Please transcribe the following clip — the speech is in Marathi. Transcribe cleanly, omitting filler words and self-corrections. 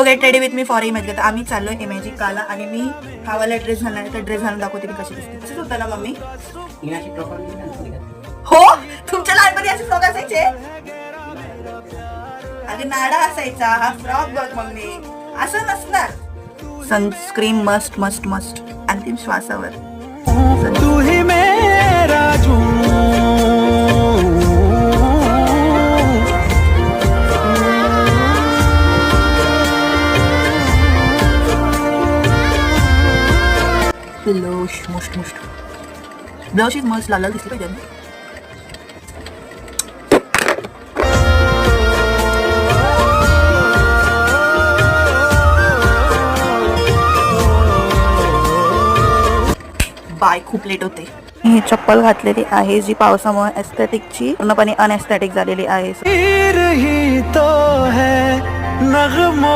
Get ready with me for image. तर आम्ही चाललोय इमेजिक काला आणि मी हा वाला ड्रेस घालणार आहे. तर ड्रेस घालून दाखवते मी कशी दिसते. तसंच होतं ना मम्मी? हो, तुमच्या लहानपणी असे फ्रॉक असायचे? अगं नाडा असायचा. हा फ्रॉक बघ मम्मी, असं नसणार. Sunscreen must must must. अंतिम श्वासावर. तू ही मेरा मस्त मस्त. ब्लाउज मस्त लाल लाल दिसली पाहिजे ना. बाय, खूप लेट होते. ही चप्पल घातलेली आहे जी पावसामुळे एस्थेटिकची पूर्णपणे अनएस्थेटिक झालेली आहे. ही तो है नगमो